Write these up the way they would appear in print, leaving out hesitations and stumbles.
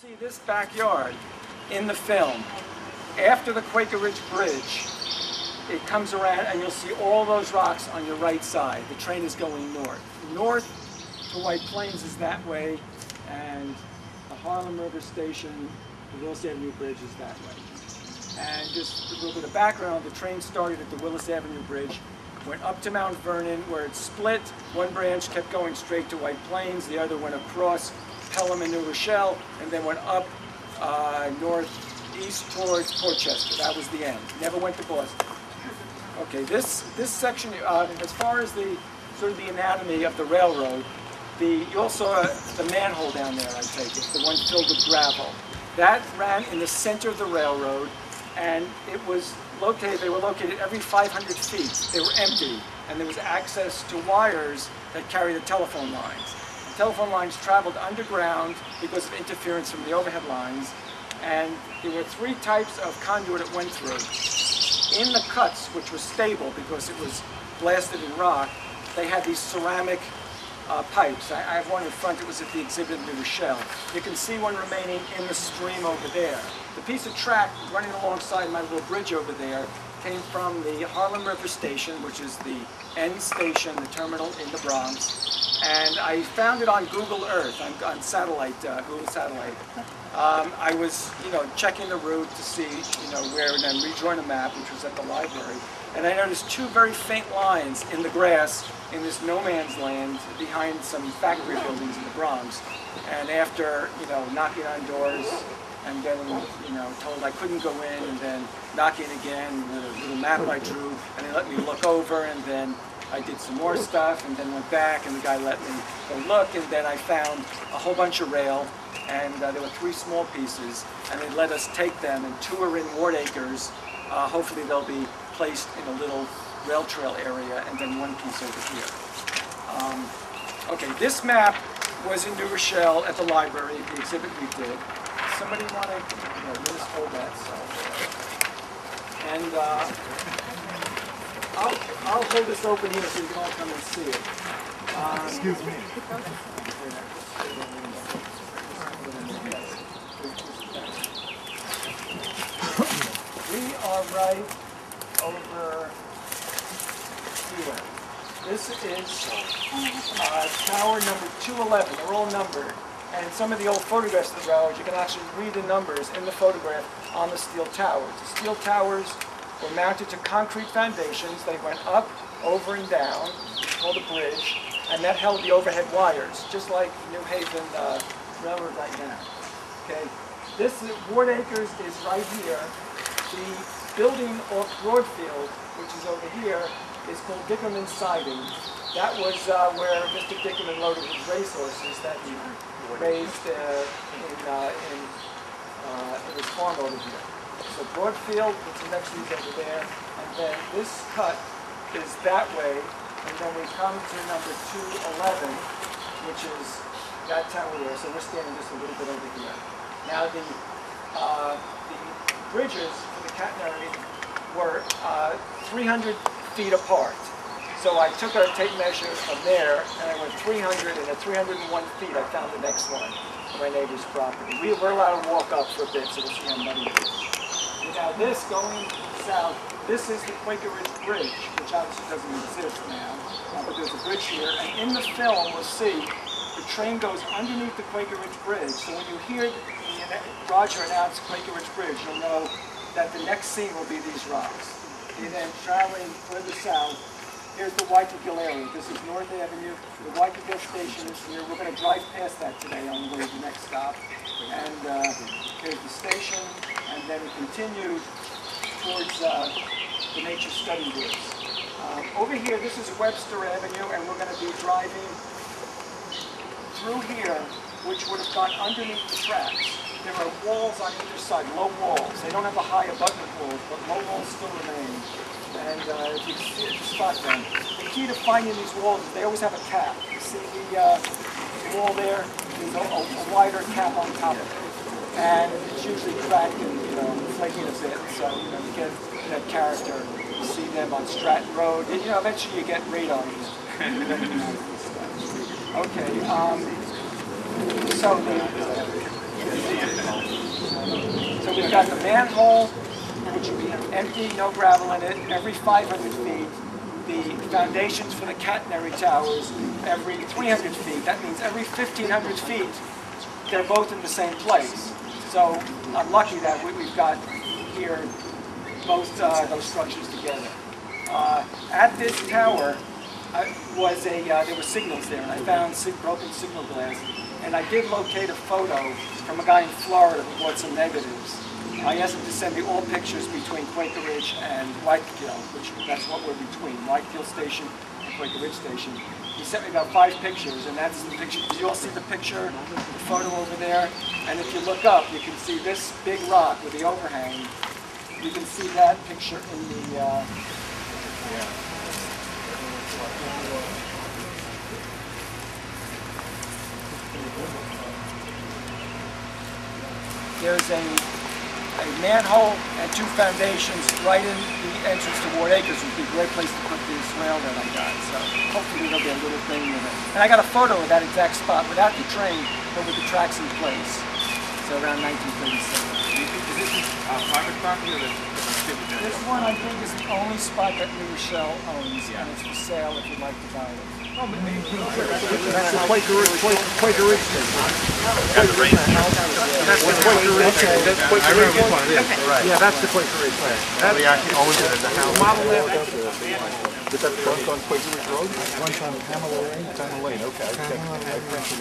see this backyard in the film. After the Quaker Ridge Bridge, it comes around and you'll see all those rocks on your right side. The train is going north. North to White Plains is that way, and the Harlem River station, the Willis Avenue Bridge is that way. And just a little bit of background, the train started at the Willis Avenue Bridge, went up to Mount Vernon where it split. One branch kept going straight to White Plains, the other went across Pelham and New Rochelle, and then went up northeast towards Portchester. That was the end. Never went to Boston. Okay, this section, as far as the sort of the anatomy of the railroad, you also saw the manhole down there, I take it, the one filled with gravel. That ran in the center of the railroad, and it was located, they were located every 500 feet. They were empty, and there was access to wires that carried the telephone lines. The telephone lines traveled underground because of interference from the overhead lines, and there were three types of conduit it went through. In the cuts, which was stable because it was blasted in rock, they had these ceramic pipes. I have one in front, it was at the exhibit in New Rochelle. You can see one remaining in the stream over there. The piece of track running alongside my little bridge over there came from the Harlem River station, which is the end station, the terminal in the Bronx. And I found it on Google Earth, on satellite, Google Satellite. I was, checking the route to see, where, and then redrawing a map, which was at the library. And I noticed two very faint lines in the grass in this no man's land behind some factory buildings in the Bronx. And after, knocking on doors and getting, told I couldn't go in, and then knocking again with a little map I drew, and they let me look over, and then I did some more stuff, and then went back, and the guy let me go look, and then I found a whole bunch of rail, and there were three small pieces, and they let us take them, and two are in ward acres. Hopefully they'll be placed in a little rail trail area, and then one piece over here. Okay, this map was in New Rochelle at the library, the exhibit we did. Somebody want to, let us hold that. So. And I'll hold this open here so you can all come and see it. Excuse me. We are right over here. This is tower number 211. They're all numbered. And some of the old photographs of the railroad, you can actually read the numbers in the photograph on the steel towers. The steel towers were mounted to concrete foundations. They went up, over, and down. It's called a bridge. And that held the overhead wires, just like New Haven Railroad right now. Okay, this Ward Acres is right here. The building off Broadfield, which is over here, is called Dickerman's Siding. That was where Mr. Dickerman loaded his racehorses that he raised in his farm over here. So Broadfield, which is next to these over there, and then this cut is that way, and then we come to number 211, which is that tower there. So we're standing just a little bit over here. Now the bridges for the Catenary were 300 feet apart. So I took a tape measure from there, and I went 300, and at 301 feet I found the next one on my neighbor's property. We were allowed to walk up for a bit, so we'll see how many it is. Now this, going south, this is the Quaker Ridge Bridge, which obviously doesn't exist now, but there's a bridge here, and in the film we'll see the train goes underneath the Quaker Ridge Bridge, so when you hear Roger announce Quaker Ridge Bridge, you'll know that the next scene will be these rocks. And then traveling further south, here's the Waikiki area. This is North Avenue. The Waikiki station is here. We're going to drive past that today on the way to the next stop. And here's the station, and then we continue towards the Nature Study Woods. Over here, this is Webster Avenue, and we're going to be driving through here, which would have gone underneath the tracks. There are walls on either side, low walls. They don't have a high abutment walls, but low walls still remain. And if you spot them, the key to finding these walls is they always have a cap. You see the wall there? There's a wider cap on top of it. And it's usually cracked and, flaking a bit. So, you get that character. You see them on Stratton Road. Eventually you get radar. Okay, so So we've got the manhole, which will be empty, no gravel in it, every 500 feet. The foundations for the catenary towers every 300 feet. That means every 1,500 feet, they're both in the same place. So I'm lucky that we've got here both those structures together. At this tower there were signals there, and I found broken signal glass. And I did locate a photo from a guy in Florida who bought some negatives. I asked him to send me all pictures between Quaker Ridge and Whitekill, which that's what we're between, Whitekill Station and Quaker Ridge Station. He sent me about 5 pictures, and that's the picture. Did you all see the picture, the photo over there? And if you look up, you can see this big rock with the overhang. You can see that picture in the... There's a manhole and 2 foundations right in the entrance to Ward Acres, which would be a great place to put this rail that I got. So hopefully there'll be a little thing with it. And I got a photo of that exact spot without the train, but with the tracks in place. So around 1937. Is this private property or this one I think is the only spot that New Rochelle owns, and it's for sale if you'd like to buy it. That's the Quaker Ridge Station. That's the Quaker Ridge. That's Quaker Ridge. Yeah, that's the Quaker Ridge. He actually owns it as a house. Does that run on Quaker Ridge Road? It runs on Pamela Lane. Pamela Lane, okay.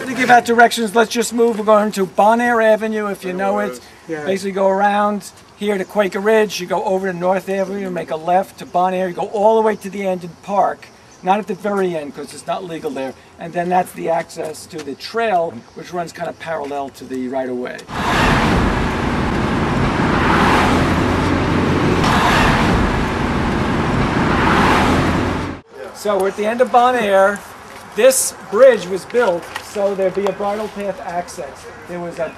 To give out directions, let's just move. We're going to Bon Air Avenue, if you know it. Basically go around here to Quaker Ridge. You go over to North Avenue, make a left to Bon Air. You go all the way to the end and park. Not at the very end because it's not legal there. And then that's the access to the trail, which runs kind of parallel to the right-of-way. So we're at the end of Bon Air. This bridge was built so there'd be a bridle path access. There was a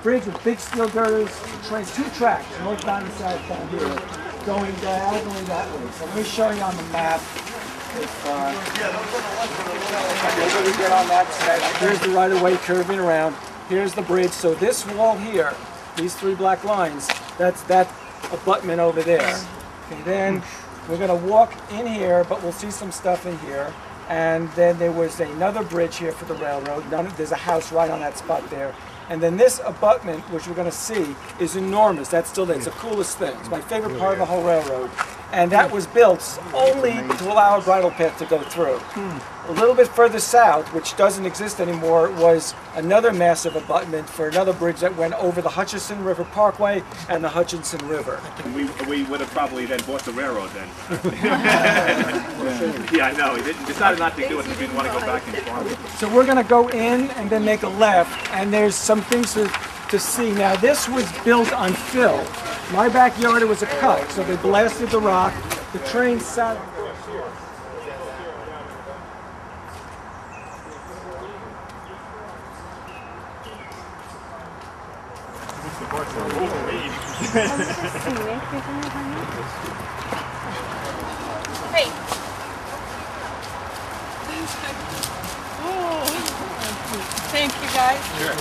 bridge with big steel girders, trains, 2 tracks, northbound and southbound here, going diagonally that way. So let me show you on the map. Get on that side. Here's the right-of-way curving around. Here's the bridge. So this wall here, these 3 black lines, that's that abutment over there. Okay, then we're going to walk in here, but we'll see some stuff in here. And then there was another bridge here for the railroad. There's a house right on that spot there. And then this abutment, which we're going to see, is enormous. That's still there. It's the coolest thing. It's my favorite part of the whole railroad. And that was built only to allow a bridle path to go through. A little bit further south, which doesn't exist anymore, was another massive abutment for another bridge that went over the Hutchinson River Parkway and the Hutchinson River. We would have probably then bought the railroad then. Yeah, I know. He decided not to do it because we didn't want to go back and farm. So we're going to go in and then make a left, and there's some things to see. Now this was built on fill. My backyard, it was a cut, so they blasted the rock. The train sat... Hey. Thank you, guys. Sure.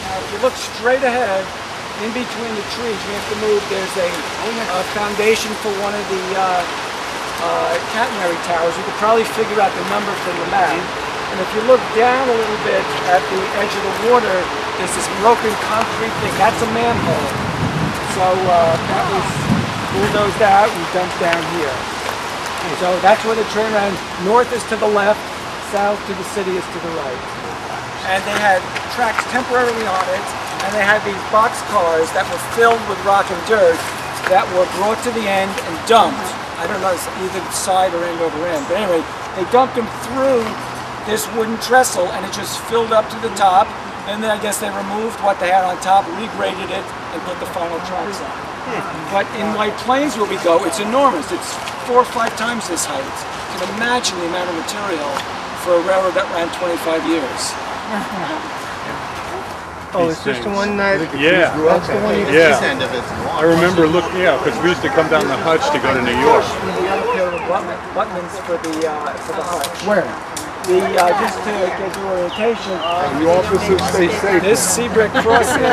Now, if you look straight ahead, in between the trees, we have to move. There's a foundation for one of the Catenary towers. You could probably figure out the number from the map. And if you look down a little bit at the edge of the water, there's this broken concrete thing. That's a manhole. So that was bulldozed out and dumped down here. So that's where the train ran. North is to the left, south to the city is to the right. And they had tracks temporarily on it, and they had these box cars that were filled with rock and dirt that were brought to the end and dumped. I don't know, either side or end over end. But anyway, they dumped them through this wooden trestle, and it just filled up to the top. And then I guess they removed what they had on top, regraded it, and put the final tracks on. But in White Plains where we go, it's enormous. It's 4 or 5 times this height. You can imagine the amount of material for a railroad that ran 25 years. Oh, is this the one that... Yeah. That's the one you... Yeah. I remember looking, yeah, because we used to come down the Hutch to go to New York. abutments for the hut. Where? Just to get your orientation. You officers stay safe. This sea brick crossing,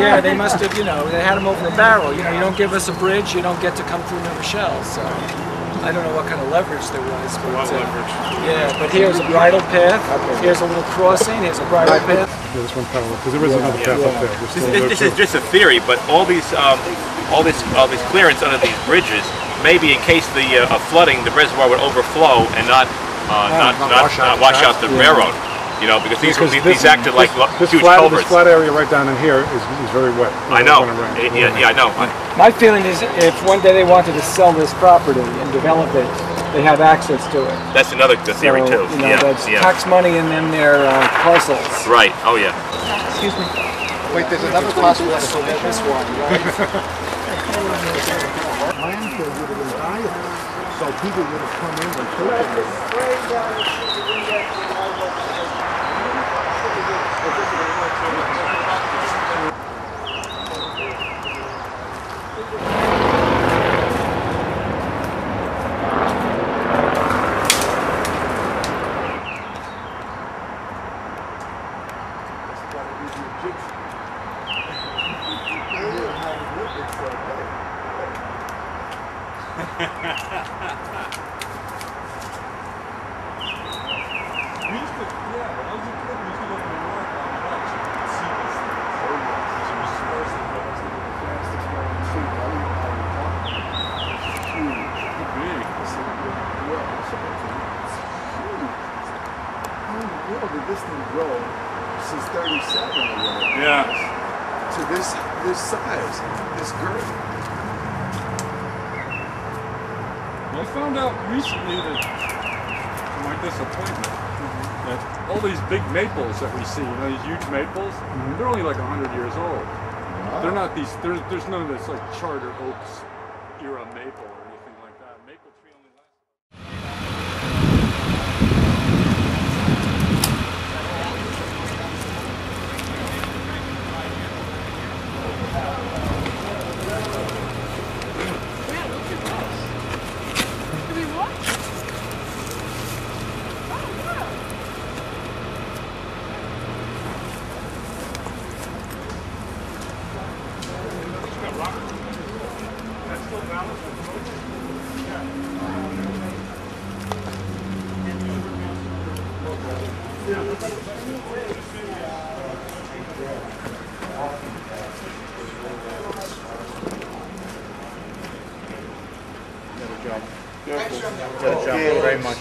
yeah, they must have, they had them over the barrel. You don't give us a bridge, you don't get to come through New Rochelle. So I don't know what kind of leverage there was. But, yeah, but here's a bridle path. Here's a little crossing. Here's a bridle path. Yeah, this one parallel, because there is another path up there. This is just a theory, but all this clearance under these bridges, maybe in case of flooding, the reservoir would overflow and not wash out the railroad. Because these acted like huge culverts. This flat area right down in here is very wet. I know. Yeah, I know. My feeling is if one day they wanted to sell this property and develop it, they have access to it. That's another theory too. That's tax money and then their parcels. Right. Oh yeah. Excuse me. Wait, there's another possible explanation. This one, right? Landfill would have been viable, so people would have come in and taken it. This thing grow since 37 or whatever. Yeah. To this size, this girth. I found out recently that, to my disappointment, that all these big maples that we see, these huge maples, they're only like 100 years old. They're not these. There's none of this like charter oaks era maple or anything like that. Maple tree only lasts. Very much.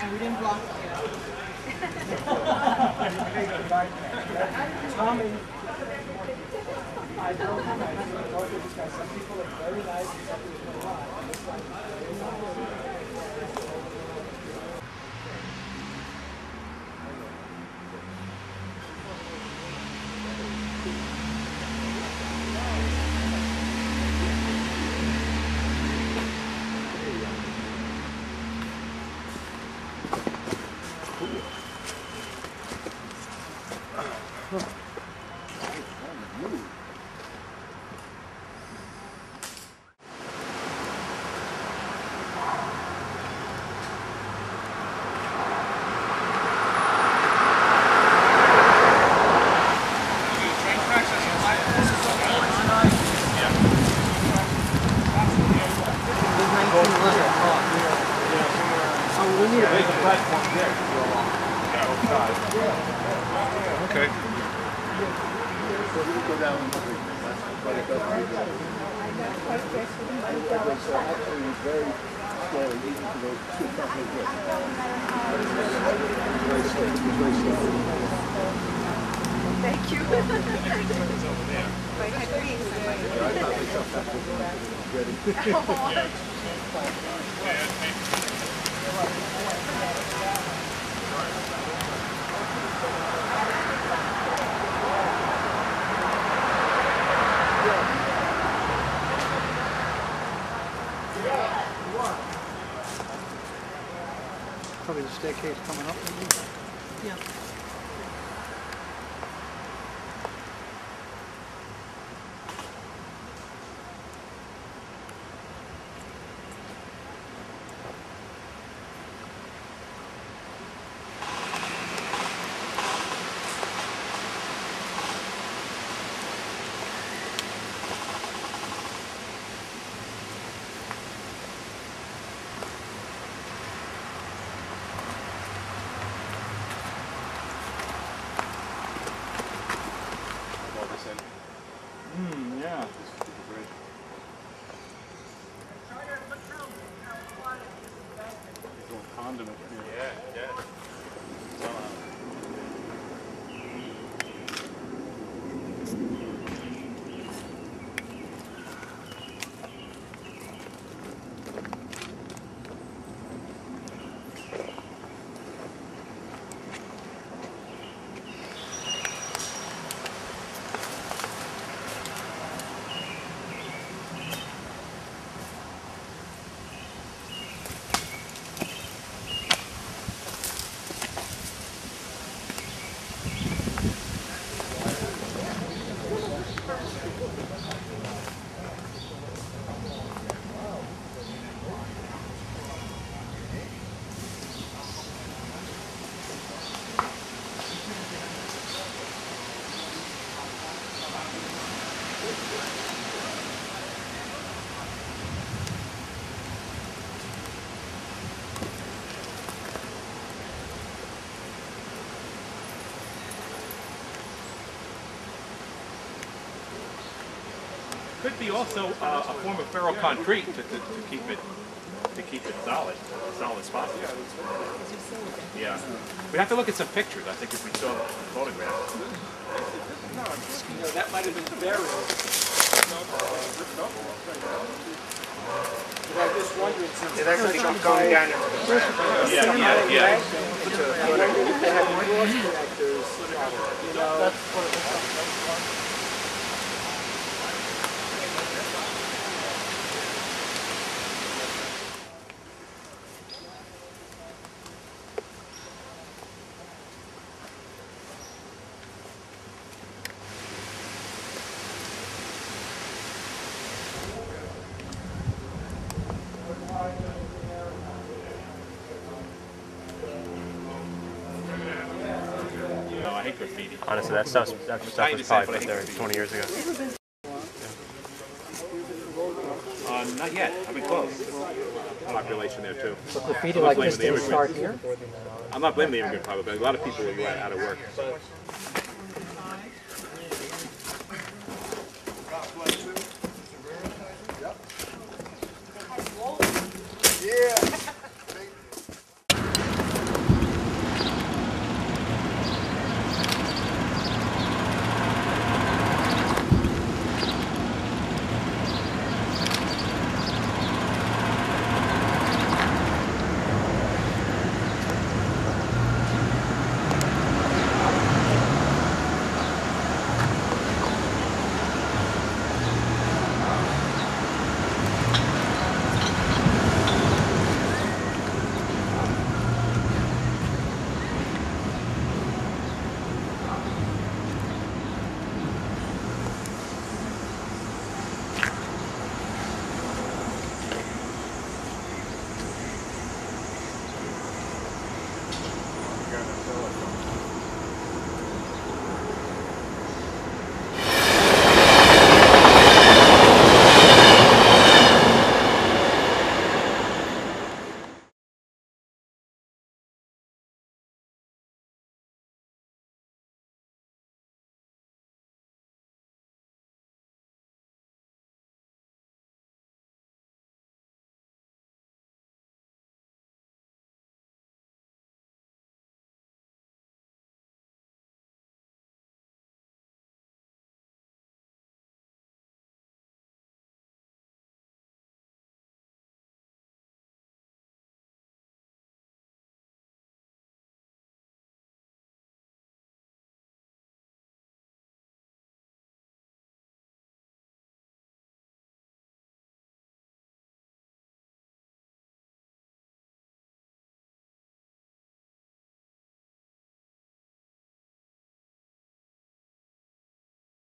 And we didn't block it. Tommy, I told him, I told this guy, some people are very nice and some people are not. Okay. Thank you. Probably the staircase coming up. Yeah. abandoned it. Yeah, yeah. Could be also a form of ferroconcrete to keep it solid, a solid spot. Yeah, we have to look at some pictures. I think if we saw the photographs. No, you know, that might have been buried. But I'm just wondering since It actually going down into the ground. Yeah. if they had cross connectors, you know. No, I hate graffiti. Honestly, that stuff was probably put there 20 years ago. Not yet. I've been close. Population there too. So graffiti like this didn't start here? I'm not blaming the immigrant population, but a lot of people were out of work.